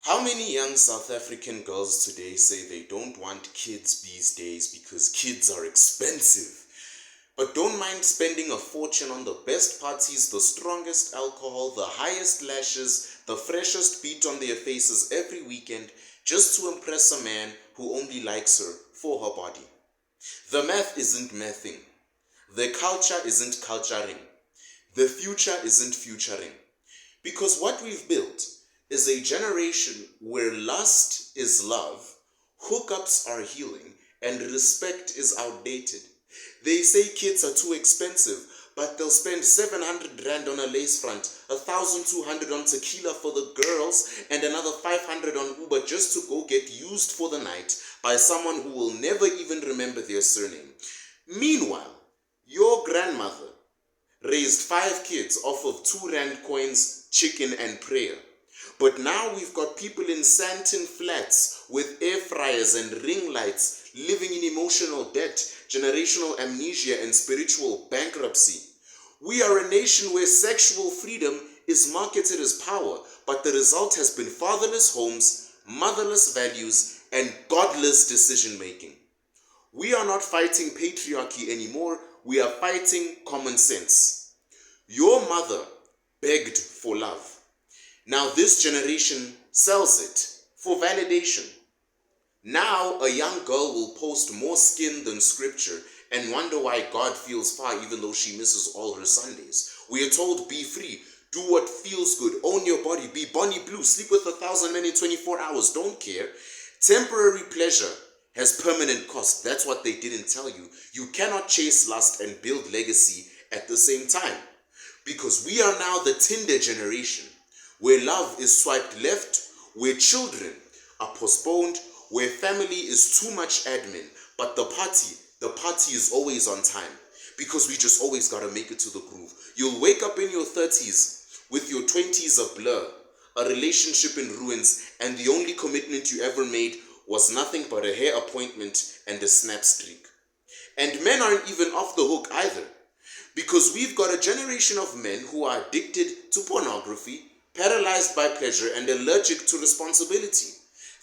How many young South African girls today say they don't want kids these days because kids are expensive, but don't mind spending a fortune on the best parties, the strongest alcohol, the highest lashes, the freshest beat on their faces every weekend just to impress a man who only likes her for her body? The math isn't mathing. The culture isn't culturing. The future isn't futuring. Because what we've built is a generation where lust is love, hookups are healing, and respect is outdated. They say kids are too expensive, but they'll spend 700 rand on a lace front, 1,200 on tequila for the girls, and another 500 on Uber just to go get used for the night by someone who will never even remember their surname. Meanwhile, your grandmother raised 5 kids off of 2 rand coins, chicken, and prayer. But now we've got people in Sandton flats with air fryers and ring lights living in emotional debt, generational amnesia, and spiritual bankruptcy. We are a nation where sexual freedom is marketed as power, but the result has been fatherless homes, motherless values, and godless decision making. We are not fighting patriarchy anymore, we are fighting common sense. Your mother begged for love. Now this generation sells it for validation. Now a young girl will post more skin than scripture and wonder why God feels far even though she misses all her Sundays. We are told be free, do what feels good, own your body, be Bonnie Blue, sleep with 1,000 men in 24 hours, don't care. Temporary pleasure has permanent cost. That's what they didn't tell you. You cannot chase lust and build legacy at the same time. Because we are now the Tinder generation, where love is swiped left, where children are postponed, where family is too much admin, but the party is always on time, because we just always gotta make it to the groove. You'll wake up in your 30s with your 20s a blur, a relationship in ruins, and the only commitment you ever made was nothing but a hair appointment and a snap streak. And men aren't even off the hook either, because we've got a generation of men who are addicted to pornography, paralyzed by pleasure, and allergic to responsibility.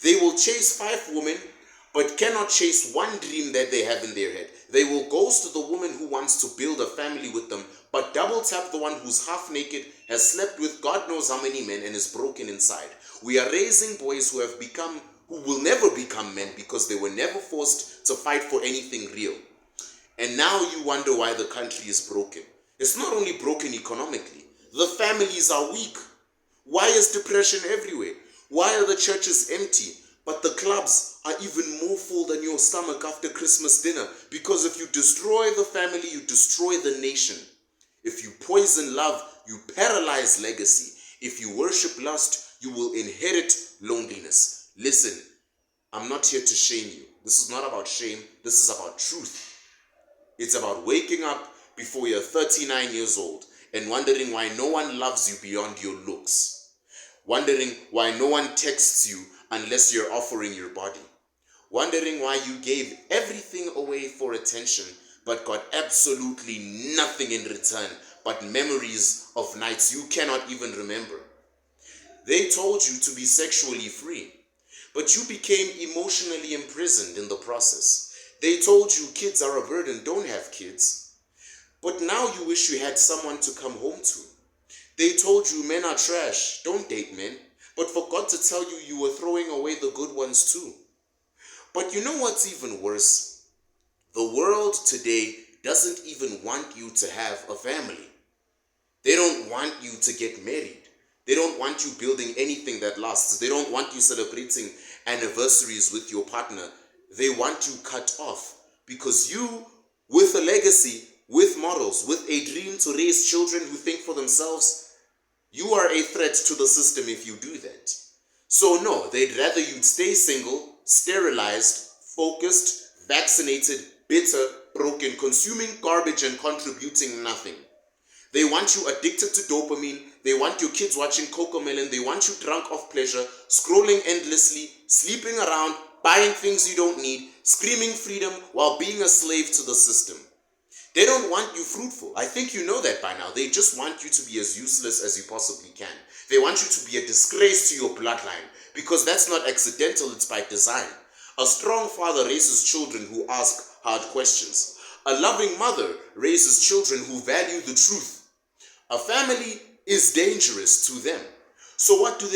They will chase 5 women, but cannot chase one dream that they have in their head. They will ghost the woman who wants to build a family with them, but double tap the one who's half naked, has slept with God knows how many men, and is broken inside. We are raising boys who will never become men because they were never forced to fight for anything real. And now you wonder why the country is broken. It's not only broken economically, the families are weak. Why is depression everywhere? Why are the churches empty, but the clubs are even more full than your stomach after Christmas dinner? Because if you destroy the family, you destroy the nation. If you poison love, you paralyze legacy. If you worship lust, you will inherit loneliness. Listen, I'm not here to shame you. This is not about shame. This is about truth. It's about waking up before you're 39 years old and wondering why no one loves you beyond your looks. Wondering why no one texts you unless you're offering your body. Wondering why you gave everything away for attention but got absolutely nothing in return but memories of nights you cannot even remember. They told you to be sexually free, but you became emotionally imprisoned in the process. They told you kids are a burden, don't have kids. But now you wish you had someone to come home to. They told you men are trash, don't date men, but forgot to tell you you were throwing away the good ones too. But you know what's even worse? The world today doesn't even want you to have a family. They don't want you to get married. They don't want you building anything that lasts. They don't want you celebrating anniversaries with your partner. They want you cut off because you, with a legacy, with morals, with a dream to raise children who think for themselves, you are a threat to the system if you do that. So no, they'd rather you'd stay single, sterilized, focused, vaccinated, bitter, broken, consuming garbage and contributing nothing. They want you addicted to dopamine. They want your kids watching Cocomelon. They want you drunk off pleasure, scrolling endlessly, sleeping around, buying things you don't need, screaming freedom while being a slave to the system. They don't want you fruitful. I think you know that by now. They just want you to be as useless as you possibly can. They want you to be a disgrace to your bloodline, because that's not accidental, it's by design. A strong father raises children who ask hard questions. A loving mother raises children who value the truth. A family is dangerous to them. So what do?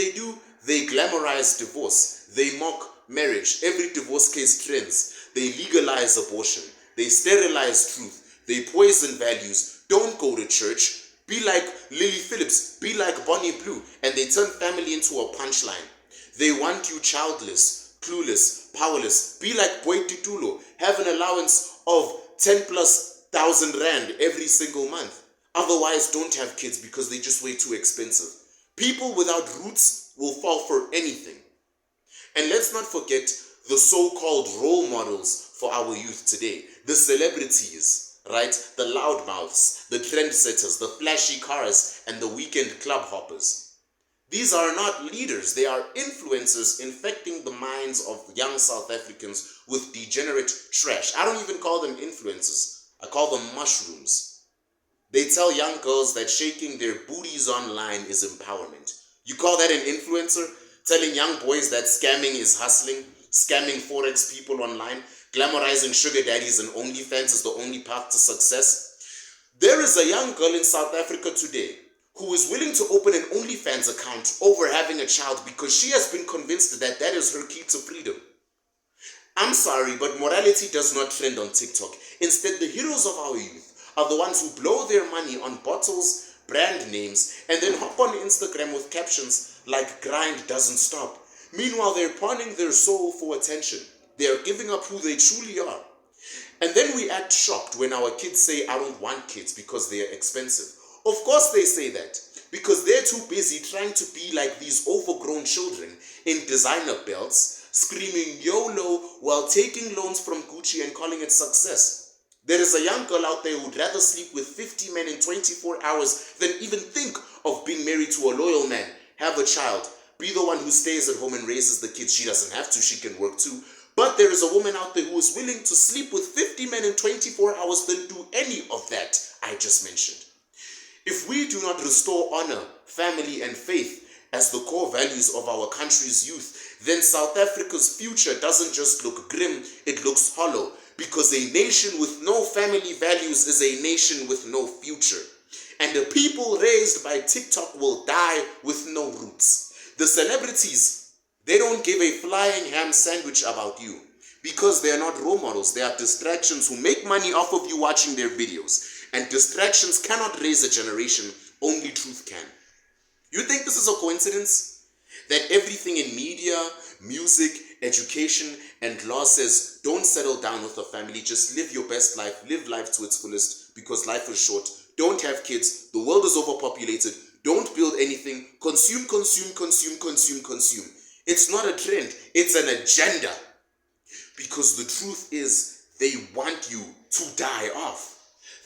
They glamorize divorce. They mock marriage. Every divorce case trends. They legalize abortion. They sterilize truth. They poison values. Don't go to church. Be like Lily Phillips. Be like Bonnie Blue. And they turn family into a punchline. They want you childless, clueless, powerless. Be like Boy Titulo. Have an allowance of 10,000+ rand every single month. Otherwise, don't have kids because they're just way too expensive. People without roots will fall for anything. And let's not forget the so-called role models for our youth today. The celebrities, right? The loudmouths, the trendsetters, the flashy cars, and the weekend club hoppers. These are not leaders. They are influencers infecting the minds of young South Africans with degenerate trash. I don't even call them influencers. I call them mushrooms. They tell young girls that shaking their booties online is empowerment. You call that an influencer? Telling young boys that scamming is hustling, scamming forex people online, glamorizing sugar daddies and OnlyFans is the only path to success. There is a young girl in South Africa today who is willing to open an OnlyFans account over having a child because she has been convinced that that is her key to freedom. I'm sorry, but morality does not trend on TikTok. Instead, the heroes of our youth are the ones who blow their money on bottles, brand names, and then hop on Instagram with captions like "grind doesn't stop." Meanwhile, they're pawning their soul for attention. They are giving up who they truly are. And then we act shocked when our kids say, "I don't want kids because they are expensive." Of course they say that, because they're too busy trying to be like these overgrown children in designer belts, screaming YOLO while taking loans from Gucci and calling it success. There is a young girl out there who would rather sleep with 50 men in 24 hours than even think of being married to a loyal man, have a child, be the one who stays at home and raises the kids. She doesn't have to, she can work too. But there is a woman out there who is willing to sleep with 50 men in 24 hours than do any of that I just mentioned. If we do not restore honor, family, and faith as the core values of our country's youth, then South Africa's future doesn't just look grim, it looks hollow. Because a nation with no family values is a nation with no future. And the people raised by TikTok will die with no roots. The celebrities, they don't give a flying ham sandwich about you. Because they are not role models. They are distractions who make money off of you watching their videos. And distractions cannot raise a generation. Only truth can. You think this is a coincidence? That everything in media, music, education, and law says, don't settle down with a family, just live your best life, live life to its fullest, because life is short. Don't have kids, the world is overpopulated, don't build anything, consume, consume, consume, consume, consume. It's not a trend, it's an agenda. Because the truth is, they want you to die off.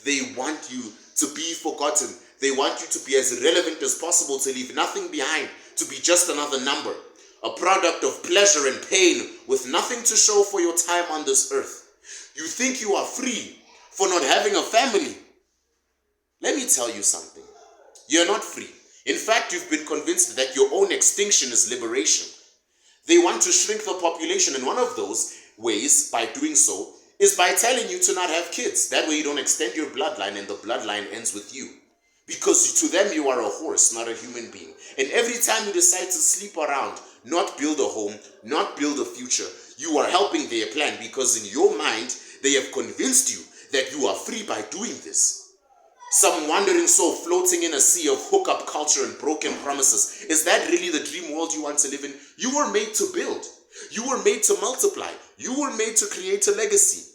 They want you to be forgotten. They want you to be as irrelevant as possible, to leave nothing behind, to be just another number. A product of pleasure and pain with nothing to show for your time on this earth. You think you are free for not having a family? Let me tell you something. You're not free. In fact, you've been convinced that your own extinction is liberation. They want to shrink the population, and one of those ways, by doing so, is by telling you to not have kids. That way you don't extend your bloodline and the bloodline ends with you. Because to them you are a horse, not a human being. And every time you decide to sleep around, not build a home, not build a future, you are helping their plan, because in your mind, they have convinced you that you are free by doing this. Some wandering soul floating in a sea of hookup culture and broken promises. Is that really the dream world you want to live in? You were made to build. You were made to multiply. You were made to create a legacy.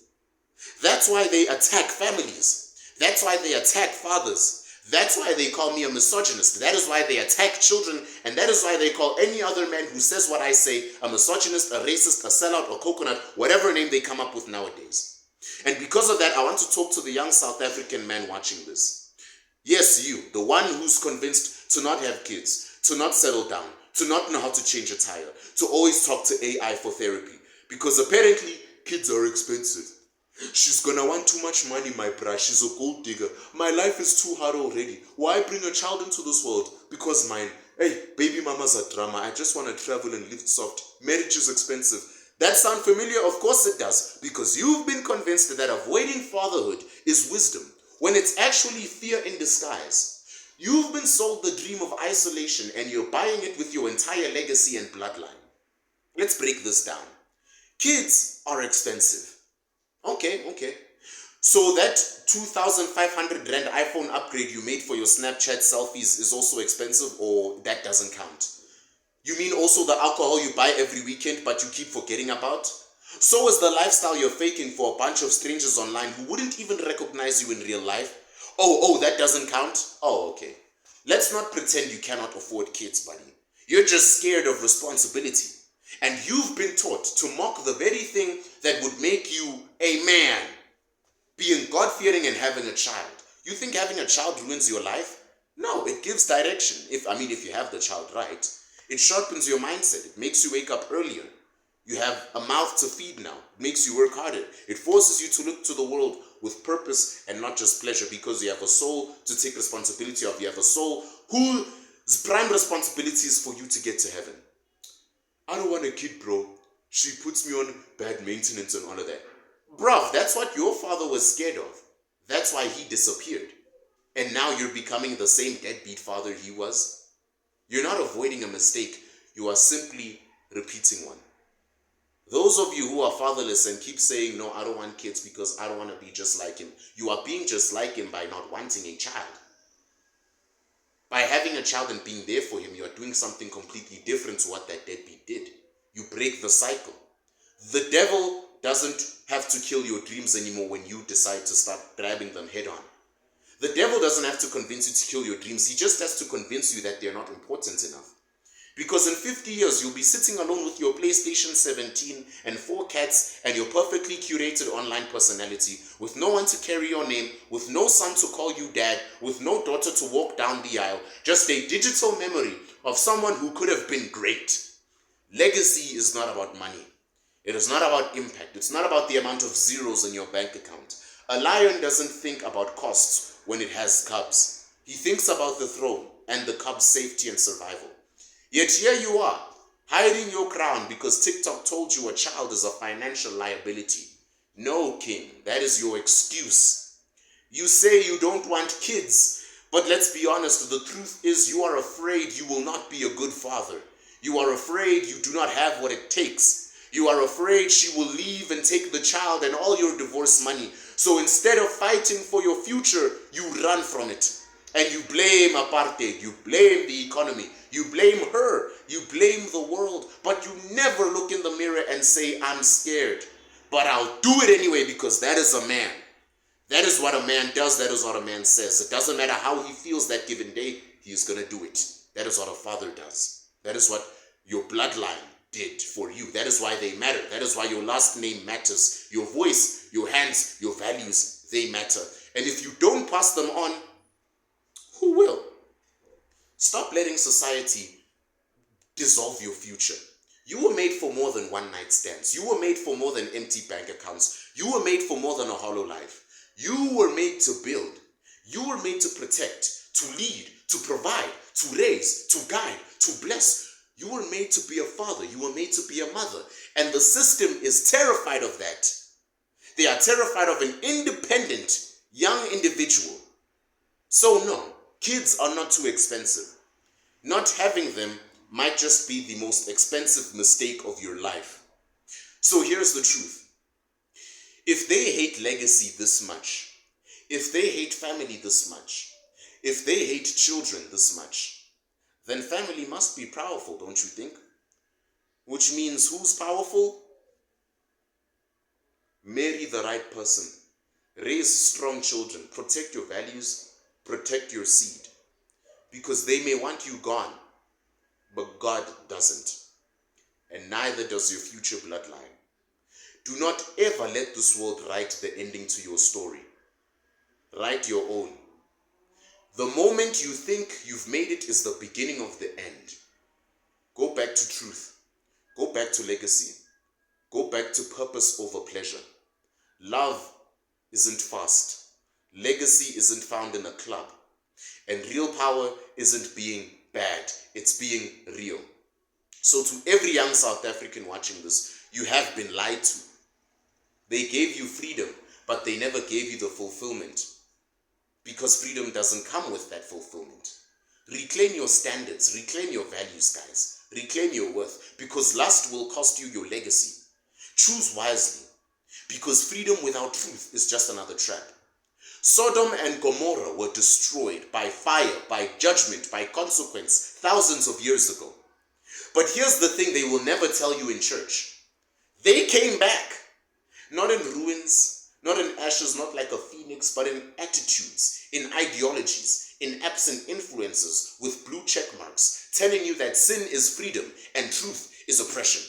That's why they attack families. That's why they attack fathers. That's why they call me a misogynist. That is why they attack children. And that is why they call any other man who says what I say a misogynist, a racist, a sellout, a coconut, whatever name they come up with nowadays. And because of that, I want to talk to the young South African man watching this. Yes, you, the one who's convinced to not have kids, to not settle down, to not know how to change a tire, to always talk to AI for therapy. Because apparently, kids are expensive. She's gonna want too much money, my bruh. She's a gold digger. My life is too hard already. Why bring a child into this world? Because mine. Hey, baby mama's a drama. I just want to travel and live soft. Marriage is expensive. That sound familiar? Of course it does. Because you've been convinced that avoiding fatherhood is wisdom, when it's actually fear in disguise. You've been sold the dream of isolation and you're buying it with your entire legacy and bloodline. Let's break this down. Kids are expensive. Okay. So that 2,500 Rand iPhone upgrade you made for your Snapchat selfies is also expensive, or that doesn't count? You mean also the alcohol you buy every weekend but you keep forgetting about? So is the lifestyle you're faking for a bunch of strangers online who wouldn't even recognize you in real life? Oh, that doesn't count? Oh, okay. Let's not pretend you cannot afford kids, buddy. You're just scared of responsibility. And you've been taught to mock the very thing that would make you a man. Being God-fearing and having a child. You think having a child ruins your life? No, it gives direction. If you have the child right. It sharpens your mindset. It makes you wake up earlier. You have a mouth to feed now. It makes you work harder. It forces you to look to the world with purpose and not just pleasure, because you have a soul to take responsibility of. You have a soul whose prime responsibility is for you to get to heaven. I don't want a kid, bro. She puts me on bad maintenance and all of that. Bruv, that's what your father was scared of. That's why he disappeared. And now you're becoming the same deadbeat father he was. You're not avoiding a mistake. You are simply repeating one. Those of you who are fatherless and keep saying, no, I don't want kids because I don't want to be just like him. You are being just like him by not wanting a child. By having a child and being there for him, you are doing something completely different to what that deadbeat did. You break the cycle. The devil doesn't have to kill your dreams anymore when you decide to start grabbing them head on. The devil doesn't have to convince you to kill your dreams. He just has to convince you that they're not important enough. Because in 50 years, you'll be sitting alone with your PlayStation 17 and 4 cats and your perfectly curated online personality, with no one to carry your name, with no son to call you dad, with no daughter to walk down the aisle, just a digital memory of someone who could have been great. Legacy is not about money. It is not about impact. It's not about the amount of zeros in your bank account. A lion doesn't think about costs when it has cubs. He thinks about the throne and the cub's safety and survival. Yet here you are, hiding your crown because TikTok told you a child is a financial liability. No, king, that is your excuse. You say you don't want kids, but let's be honest, the truth is you are afraid you will not be a good father. You are afraid you do not have what it takes. You are afraid she will leave and take the child and all your divorce money. So instead of fighting for your future, you run from it. And you blame apartheid, you blame the economy, you blame her, you blame the world, but you never look in the mirror and say, I'm scared, but I'll do it anyway because that is a man. That is what a man does, that is what a man says. It doesn't matter how he feels that given day, he is going to do it. That is what a father does. That is what your bloodline did for you. That is why they matter. That is why your last name matters. Your voice, your hands, your values, they matter. And if you don't pass them on, who will? Stop letting society dissolve your future. You were made for more than one night stands. You were made for more than empty bank accounts. You were made for more than a hollow life. You were made to build. You were made to protect, to lead, to provide, to raise, to guide, to bless. You were made to be a father. You were made to be a mother. And the system is terrified of that. They are terrified of an independent young individual. So no. Kids are not too expensive. Not having them might just be the most expensive mistake of your life. So here's the truth. If they hate legacy this much, if they hate family this much, if they hate children this much, then family must be powerful, don't you think? Which means who's powerful? Marry the right person. Raise strong children. Protect your values. Protect your seed, because they may want you gone, but God doesn't, and neither does your future bloodline. Do not ever let this world write the ending to your story. Write your own. The moment you think you've made it is the beginning of the end. Go back to truth. Go back to legacy. Go back to purpose over pleasure. Love isn't fast. Legacy isn't found in a club. And real power isn't being bad. It's being real. So to every young South African watching this, you have been lied to. They gave you freedom, but they never gave you the fulfillment. Because freedom doesn't come with that fulfillment. Reclaim your standards. Reclaim your values, guys. Reclaim your worth. Because lust will cost you your legacy. Choose wisely. Because freedom without truth is just another trap. Sodom and Gomorrah were destroyed by fire, by judgment, by consequence, thousands of years ago. But here's the thing they will never tell you in church. They came back. Not in ruins, not in ashes, not like a phoenix, but in attitudes, in ideologies, in absent influences with blue check marks, telling you that sin is freedom and truth is oppression.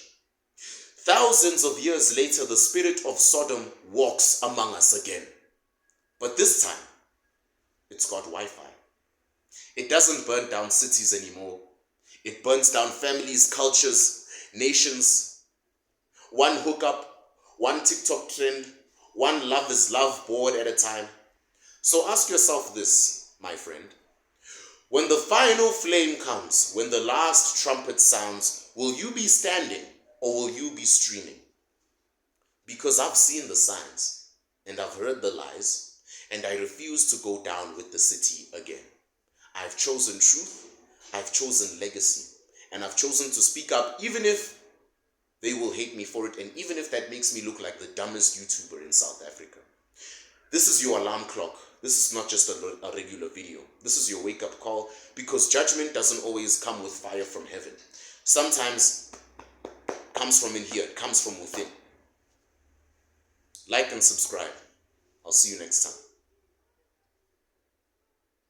Thousands of years later, the spirit of Sodom walks among us again. But this time, it's got Wi-Fi. It doesn't burn down cities anymore. It burns down families, cultures, nations. One hookup, one TikTok trend, one love is love board at a time. So ask yourself this, my friend. When the final flame comes, when the last trumpet sounds, will you be standing or will you be streaming? Because I've seen the signs and I've heard the lies and I refuse to go down with the city again. I've chosen truth, I've chosen legacy, and I've chosen to speak up even if they will hate me for it, and even if that makes me look like the dumbest YouTuber in South Africa. This is your alarm clock. This is not just a regular video. This is your wake-up call, because judgment doesn't always come with fire from heaven. Sometimes it comes from in here. It comes from within. Like and subscribe. I'll see you next time.